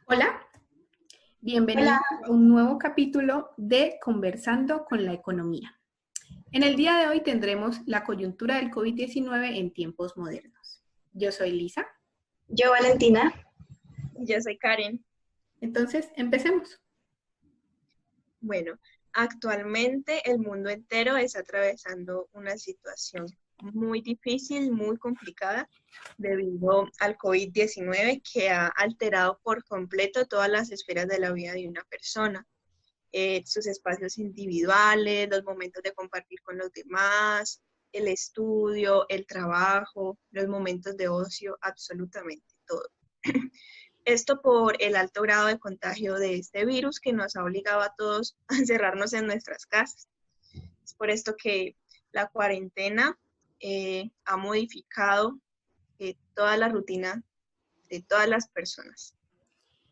Hola, Hola, bienvenidos a un nuevo capítulo de Conversando con la Economía. En el día de hoy tendremos la coyuntura del COVID-19 en tiempos modernos. Yo soy Lisa, yo Valentina. Yo soy Karen. entonces empecemos. Bueno, actualmente el mundo entero está atravesando una situación muy difícil, muy complicada, debido al COVID-19 que ha alterado por completo todas las esferas de la vida de una persona. Sus espacios individuales, los momentos de compartir con los demás, el estudio, el trabajo, los momentos de ocio, absolutamente todo. Esto por el alto grado de contagio de este virus que nos ha obligado a todos a encerrarnos en nuestras casas. Es por esto que la cuarentena ha modificado toda la rutina de todas las personas.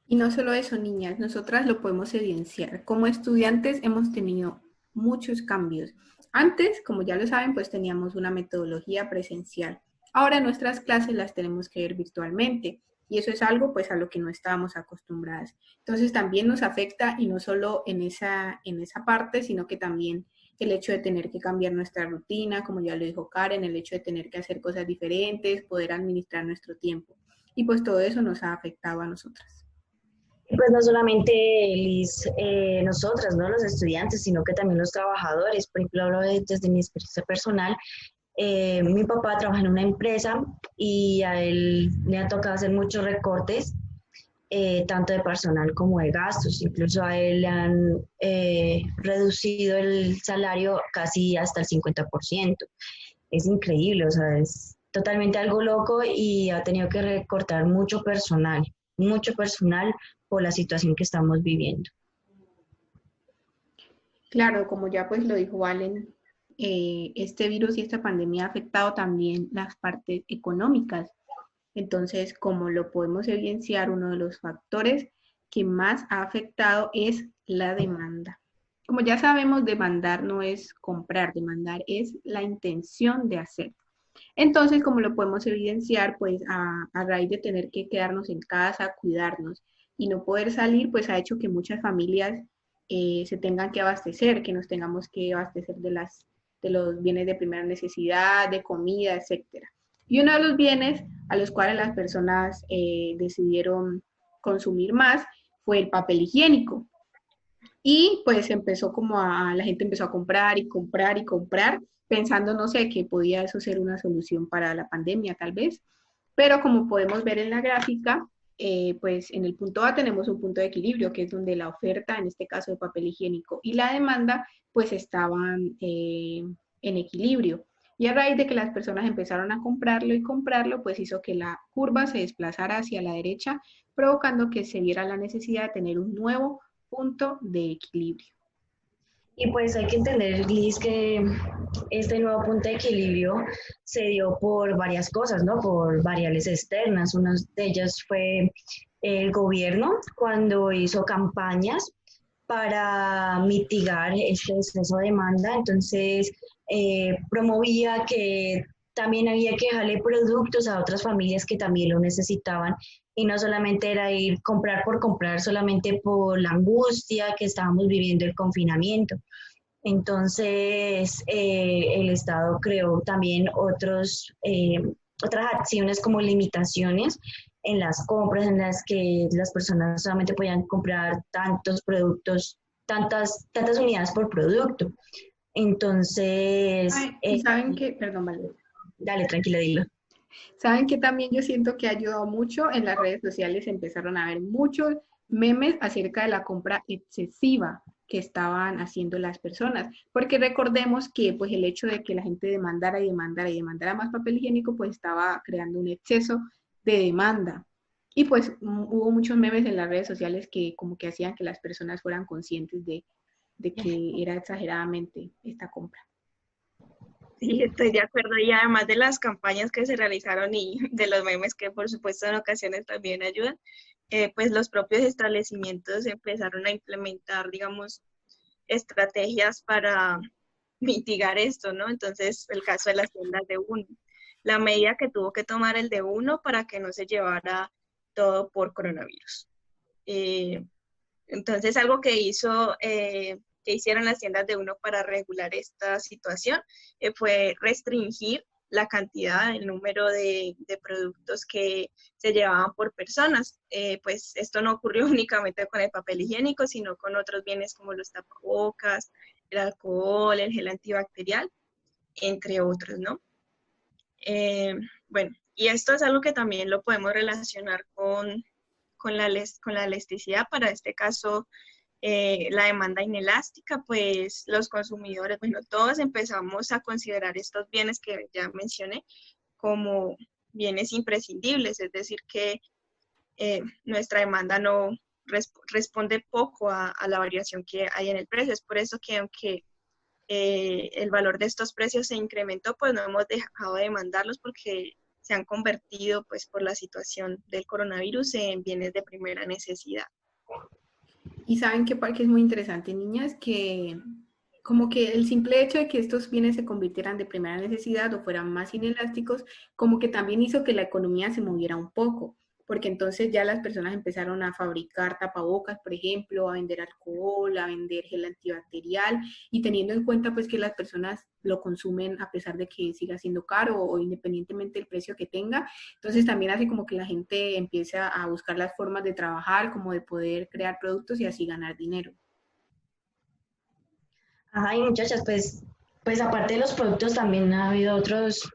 Y no solo eso, niñas, nosotras lo podemos evidenciar. Como estudiantes hemos tenido muchos cambios. Antes, como ya lo saben, pues teníamos una metodología presencial. Ahora nuestras clases las tenemos que ver virtualmente y eso es algo pues a lo que no estábamos acostumbradas. Entonces también nos afecta y no solo en esa parte, sino que también el hecho de tener que cambiar nuestra rutina, como ya lo dijo Karen, el hecho de tener que hacer cosas diferentes, poder administrar nuestro tiempo. Y pues todo eso nos ha afectado a nosotras. Y pues no solamente Liz, nosotras, ¿no? Los estudiantes, sino que también los trabajadores. Por ejemplo, desde mi experiencia personal. Mi papá trabaja en una empresa y a él le ha tocado hacer muchos recortes, tanto de personal como de gastos. Incluso a él le han reducido el salario casi hasta el 50%. Es increíble, o sea, es totalmente algo loco y ha tenido que recortar mucho personal por la situación que estamos viviendo. Claro, como ya pues lo dijo Valen, este virus y esta pandemia ha afectado también las partes económicas. Entonces, como lo podemos evidenciar, uno de los factores que más ha afectado es la demanda. Como ya sabemos, demandar no es comprar, demandar es la intención de hacer. Entonces, como lo podemos evidenciar, pues a raíz de tener que quedarnos en casa, cuidarnos y no poder salir, pues ha hecho que muchas familias se tengan que abastecer, que nos tengamos que abastecer de los bienes de primera necesidad, de comida, etcétera. Y uno de los bienes a los cuales las personas decidieron consumir más fue el papel higiénico. Y pues la gente empezó a comprar y comprar y comprar, pensando, no sé, que podía eso ser una solución para la pandemia tal vez. Pero como podemos ver en la gráfica, pues en el punto A tenemos un punto de equilibrio, que es donde la oferta, en este caso de papel higiénico, y la demanda, pues estaban en equilibrio. Y a raíz de que las personas empezaron a comprarlo y comprarlo, pues hizo que la curva se desplazara hacia la derecha, provocando que se viera la necesidad de tener un nuevo punto de equilibrio. Y pues hay que entender, Liz, que este nuevo punto de equilibrio se dio por varias cosas, ¿no? Por variables externas. Una de ellas fue el gobierno cuando hizo campañas para mitigar este exceso de demanda. Entonces, promovía que también había que dejarle productos a otras familias que también lo necesitaban y no solamente era ir comprar por comprar, solamente por la angustia que estábamos viviendo el confinamiento. Entonces, el Estado creó también otras acciones como limitaciones en las compras, en las que las personas solamente podían comprar tantos productos, tantas unidades por producto. Entonces, Ay, y saben que, perdón, vale. dale, tranquila, dilo. Saben que también yo siento que ha ayudado mucho en las redes sociales, empezaron a ver muchos memes acerca de la compra excesiva que estaban haciendo las personas, porque recordemos que pues el hecho de que la gente demandara y demandara y demandara más papel higiénico pues estaba creando un exceso de demanda. Y pues hubo muchos memes en las redes sociales que como que hacían que las personas fueran conscientes de que era exageradamente esta compra. Sí, estoy de acuerdo. Y además de las campañas que se realizaron y de los memes que por supuesto en ocasiones también ayudan, pues los propios establecimientos empezaron a implementar, digamos, estrategias para mitigar esto, ¿no? Entonces, el caso de las tiendas de uno, la medida que tuvo que tomar el de uno para que no se llevara todo por coronavirus. Entonces, algo que hicieron las tiendas de Uno para regular esta situación fue restringir la cantidad, el número de productos que se llevaban por personas. Pues esto no ocurrió únicamente con el papel higiénico, sino con otros bienes como los tapabocas, el alcohol, el gel antibacterial, entre otros, ¿no? Bueno, y esto es algo que también lo podemos relacionar con la elasticidad. Para este caso, la demanda inelástica, pues los consumidores, bueno, todos empezamos a considerar estos bienes que ya mencioné como bienes imprescindibles, es decir, que nuestra demanda no responde poco a la variación que hay en el precio. Es por eso que aunque el valor de estos precios se incrementó, pues no hemos dejado de demandarlos porque se han convertido, pues por la situación del coronavirus, en bienes de primera necesidad. Y saben que es muy interesante, niñas, que como que el simple hecho de que estos bienes se convirtieran de primera necesidad o fueran más inelásticos, como que también hizo que la economía se moviera un poco, porque entonces ya las personas empezaron a fabricar tapabocas, por ejemplo, a vender alcohol, a vender gel antibacterial, y teniendo en cuenta pues que las personas lo consumen a pesar de que siga siendo caro o independientemente del precio que tenga, entonces también hace como que la gente empiece a buscar las formas de trabajar, como de poder crear productos y así ganar dinero. Ajá, y muchachas, pues aparte de los productos también ha habido otros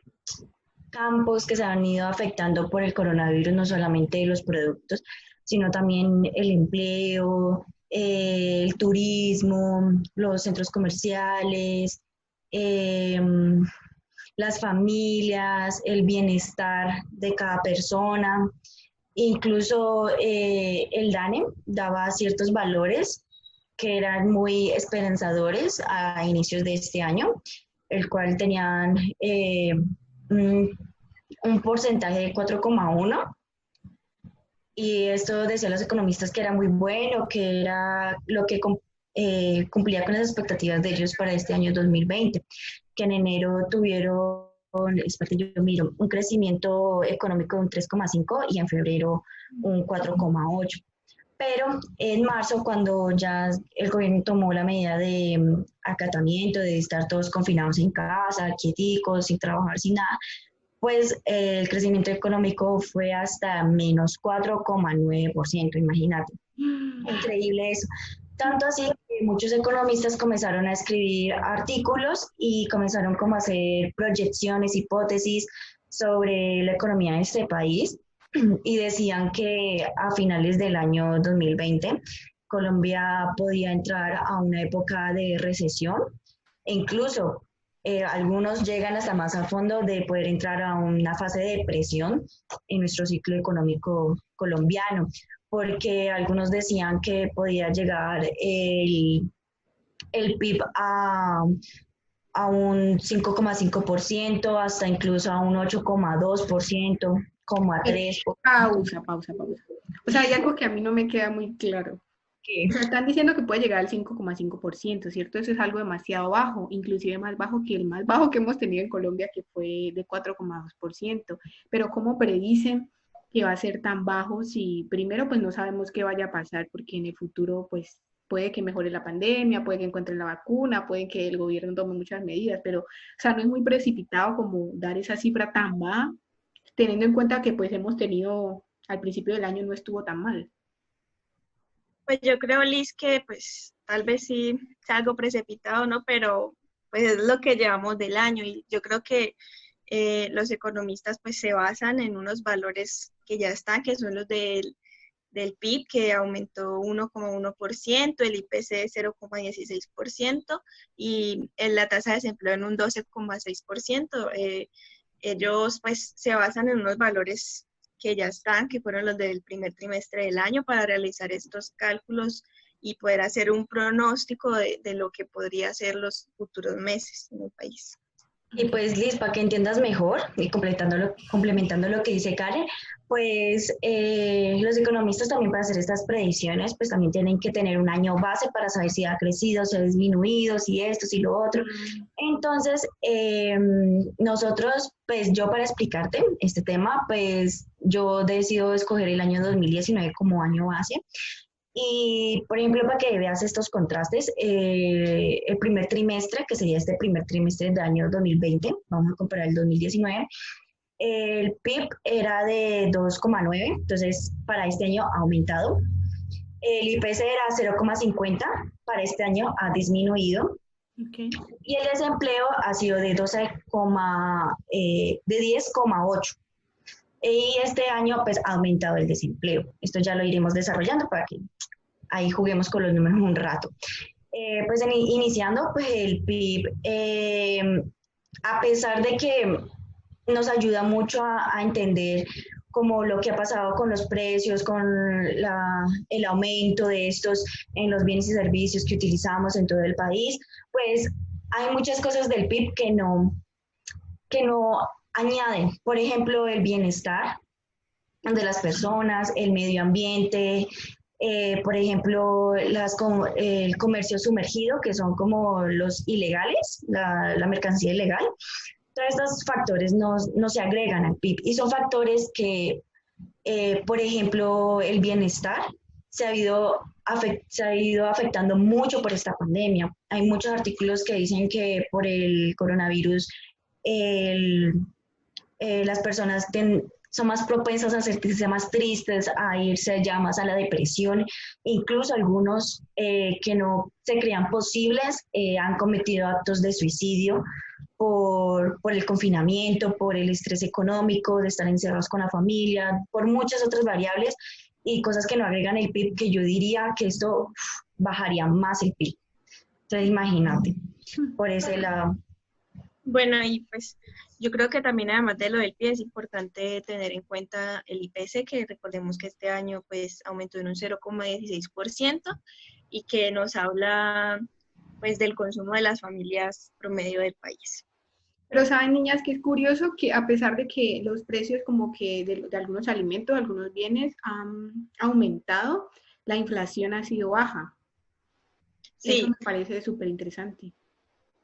campos que se han ido afectando por el coronavirus, no solamente los productos, sino también el empleo, el turismo, los centros comerciales, eh, las familias, el bienestar de cada persona. Incluso el DANE daba ciertos valores que eran muy esperanzadores a inicios de este año, el cual tenían un porcentaje de 4,1, y esto decían los economistas que era muy bueno, que era lo que cumplía con las expectativas de ellos para este año 2020, que en enero tuvieron, yo miro, un crecimiento económico de un 3,5 y en febrero un 4,8. Pero en marzo, cuando ya el gobierno tomó la medida de acatamiento, de estar todos confinados en casa, quieticos, sin trabajar, sin nada, pues el crecimiento económico fue hasta menos 4,9%, imagínate. Increíble eso. Tanto así que muchos economistas comenzaron a escribir artículos y comenzaron como a hacer proyecciones, hipótesis sobre la economía de este país, y decían que a finales del año 2020 Colombia podía entrar a una época de recesión, e incluso algunos llegan hasta más a fondo de poder entrar a una fase de depresión en nuestro ciclo económico colombiano, porque algunos decían que podía llegar el PIB a un 5,5%, hasta incluso a un 8,2%, como a 3%. Pausa. O sea, hay algo que a mí no me queda muy claro. ¿Qué? Están diciendo que puede llegar al 5,5%, ¿cierto? Eso es algo demasiado bajo, inclusive más bajo que el más bajo que hemos tenido en Colombia, que fue de 4,2%. Pero ¿cómo predicen que va a ser tan bajo si primero pues no sabemos qué vaya a pasar, porque en el futuro pues puede que mejore la pandemia, puede que encuentren la vacuna, puede que el gobierno tome muchas medidas, pero o sea, no es muy precipitado como dar esa cifra tan baja, teniendo en cuenta que pues hemos tenido, al principio del año no estuvo tan mal. Pues yo creo, Liz, que pues tal vez sí sea algo precipitado, ¿no? Pero pues es lo que llevamos del año, y yo creo que los economistas pues se basan en unos valores que ya están, que son los del PIB, que aumentó 1,1%, el IPC 0,16% y en la tasa de desempleo en un 12,6%. Ellos pues se basan en unos valores que ya están, que fueron los del primer trimestre del año, para realizar estos cálculos y poder hacer un pronóstico de lo que podría ser los futuros meses en el país. Y pues Liz, para que entiendas mejor y complementando lo que dice Karen, pues los economistas también, para hacer estas predicciones, pues también tienen que tener un año base para saber si ha crecido, si ha disminuido, si esto, si lo otro. Entonces, nosotros, pues yo, para explicarte este tema, pues yo decido escoger el año 2019 como año base. Y, por ejemplo, para que veas estos contrastes, el primer trimestre, que sería este primer trimestre del año 2020, vamos a comparar el 2019, el PIB era de 2,9, entonces para este año ha aumentado. El IPC era 0,50, para este año ha disminuido. Okay. Y el desempleo ha sido de 10,8. Y este año pues ha aumentado el desempleo. Esto ya lo iremos desarrollando para que ahí juguemos con los números un rato. Pues iniciando, pues el PIB, a pesar de que nos ayuda mucho a entender como lo que ha pasado con los precios, con el aumento de estos en los bienes y servicios que utilizamos en todo el país, pues hay muchas cosas del PIB que no añaden. Por ejemplo, el bienestar de las personas, el medio ambiente, por ejemplo, el comercio sumergido, que son como los ilegales, la mercancía ilegal. Todos estos factores no se agregan al PIB y son factores que, por ejemplo, el bienestar se ha ido afectando mucho por esta pandemia. Hay muchos artículos que dicen que por el coronavirus las personas son más propensas a sentirse más tristes, a irse ya más a la depresión. Incluso algunos que no se creían posibles han cometido actos de suicidio por el confinamiento, por el estrés económico, de estar encerrados con la familia, por muchas otras variables y cosas que no agregan el PIB, que yo diría que esto bajaría más el PIB. Entonces, imagínate, por ese lado. Bueno, y pues yo creo que también además de lo del PIB es importante tener en cuenta el IPC, que recordemos que este año pues aumentó en un 0,16% y que nos habla pues del consumo de las familias promedio del país. Pero saben, niñas, que es curioso que a pesar de que los precios como que de algunos alimentos, de algunos bienes han aumentado, la inflación ha sido baja. Sí. Eso me parece súper interesante.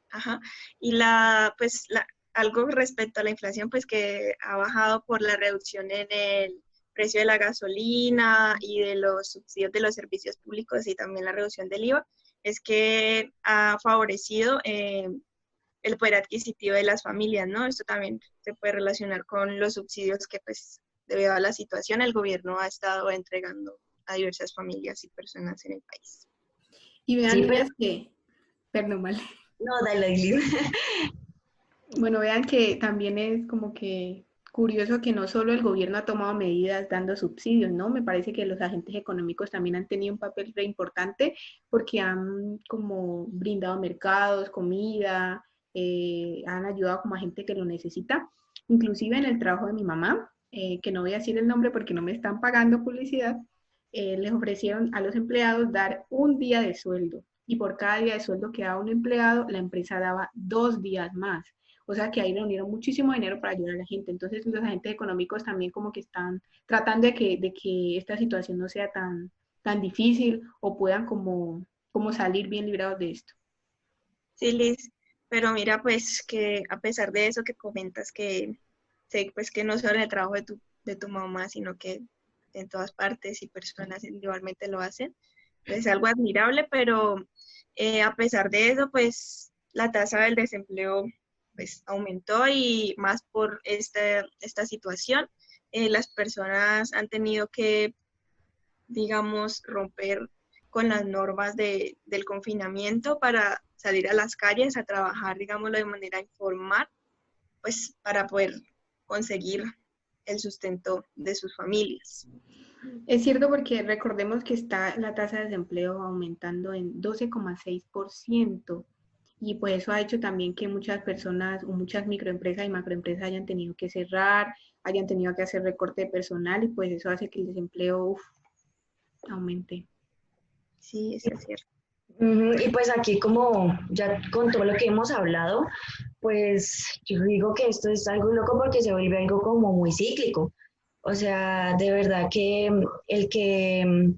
Ajá. Y algo respecto a la inflación, pues que ha bajado por la reducción en el precio de la gasolina y de los subsidios de los servicios públicos y también la reducción del IVA, es que ha favorecido el poder adquisitivo de las familias, ¿no? Esto también se puede relacionar con los subsidios que, pues, debido a la situación, el gobierno ha estado entregando a diversas familias y personas en el país. Y vean, niñas, que... Perdón, vale. No, dale. Bueno, vean que también es como que curioso que no solo el gobierno ha tomado medidas dando subsidios, ¿no? Me parece que los agentes económicos también han tenido un papel re importante porque han como brindado mercados, comida, han ayudado como a gente que lo necesita. Inclusive en el trabajo de mi mamá, que no voy a decir el nombre porque no me están pagando publicidad, les ofrecieron a los empleados dar un día de sueldo y por cada día de sueldo que daba un empleado, la empresa daba 2 días más. O sea que ahí reunieron muchísimo dinero para ayudar a la gente. Entonces los agentes económicos también como que están tratando de que esta situación no sea tan difícil o puedan como salir bien librados de esto. Sí, Liz, pero mira pues que a pesar de eso que comentas que sé pues que no solo en el trabajo de tu mamá, sino que en todas partes y personas individualmente lo hacen, es algo admirable, pero a pesar de eso pues la tasa del desempleo pues aumentó y más por esta situación, las personas han tenido que, digamos, romper con las normas del confinamiento para salir a las calles a trabajar, digámoslo, de manera informal, pues para poder conseguir el sustento de sus familias. Es cierto porque recordemos que está la tasa de desempleo aumentando en 12,6%. Y pues eso ha hecho también que muchas personas o muchas microempresas y macroempresas hayan tenido que cerrar, hayan tenido que hacer recorte de personal y pues eso hace que el desempleo aumente. Sí, eso es cierto. Y pues aquí como ya con todo lo que hemos hablado, pues yo digo que esto es algo loco porque se vuelve algo como muy cíclico. O sea, de verdad que el que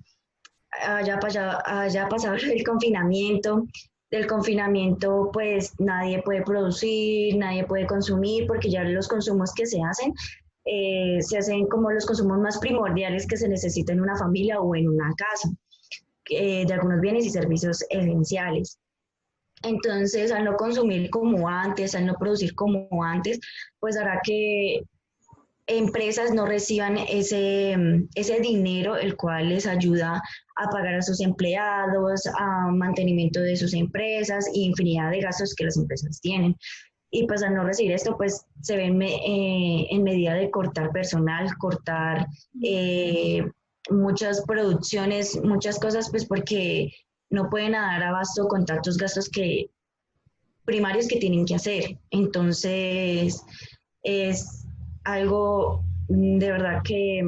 haya pasado el confinamiento, del confinamiento pues nadie puede producir, nadie puede consumir porque ya los consumos que se hacen se hacen como los consumos más primordiales que se necesita en una familia o en una casa, de algunos bienes y servicios esenciales. Entonces, al no consumir como antes, al no producir como antes, pues hará que empresas no reciban ese dinero, el cual les ayuda a pagar a sus empleados, a mantenimiento de sus empresas y infinidad de gastos que las empresas tienen. Y pues al no recibir esto, pues se ven en medida de cortar personal, cortar muchas producciones, muchas cosas, pues porque no pueden dar abasto con tantos gastos primarios que tienen que hacer. Entonces, es algo de verdad que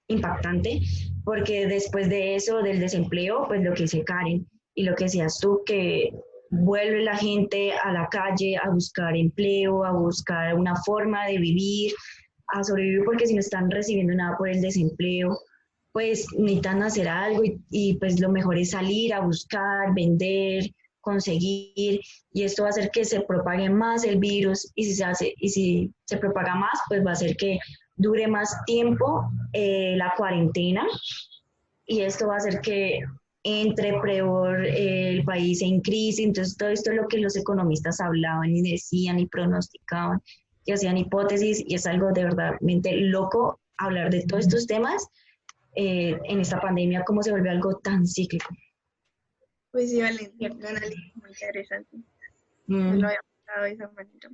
impactante, porque después de eso, del desempleo, pues lo que dice Karen y lo que decías tú, que vuelve la gente a la calle a buscar empleo, a buscar una forma de vivir, a sobrevivir, porque si no están recibiendo nada por el desempleo, pues necesitan hacer algo y pues lo mejor es salir a buscar, vender, conseguir, y esto va a hacer que se propague más el virus, y si se propaga más, pues va a hacer que dure más tiempo la cuarentena, y esto va a hacer que entre peor el país en crisis. Entonces todo esto es lo que los economistas hablaban y decían y pronosticaban, que hacían hipótesis, y es algo de verdadmente loco hablar de todos estos temas en esta pandemia, cómo se vuelve algo tan cíclico. Pues sí, Valentina, un análisis muy interesante. No lo había pensado de esa manera.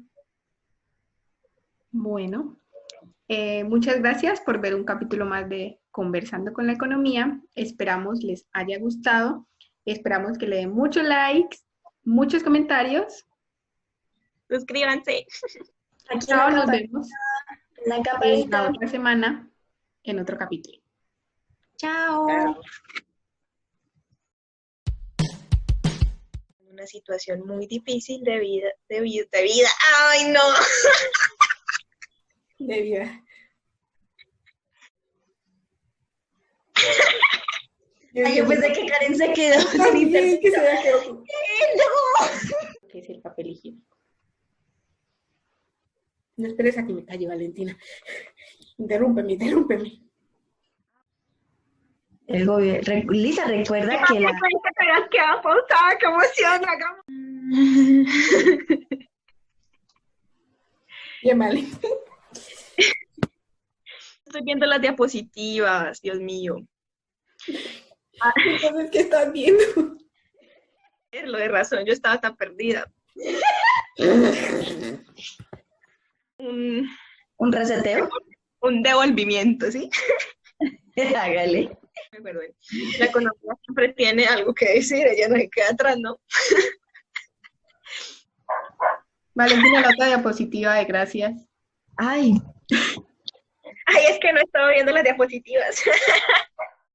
Bueno, muchas gracias por ver un capítulo más de Conversando con la Economía. Esperamos les haya gustado. Esperamos que le den muchos likes, muchos comentarios. Suscríbanse. Chao, nos vemos La la campanita. otra semana en otro capítulo. Chao. Una situación muy difícil de vida. ¡Ay, no! De vida. Yo pensé que Karen se quedó sin También que se internet. había quedado. ¡No! ¿Qué es el papel higiénico? No esperes a que me calle, Valentina. Interrúmpeme. El gobierno. Lisa, recuerda que la. ¡Qué pausada! ¡Qué emoción! Bien, vale. Estoy viendo las diapositivas, Dios mío. Entonces, ¿qué estás viendo? Lo de razón, yo estaba tan perdida. ¿Un reseteo? Un devolvimiento, ¿sí? Hágale. Me acuerdo. La economía siempre tiene algo que decir, ella no se queda atrás, ¿no? Valentina, la otra diapositiva de gracias. Ay, Ay, es que no estaba viendo las diapositivas.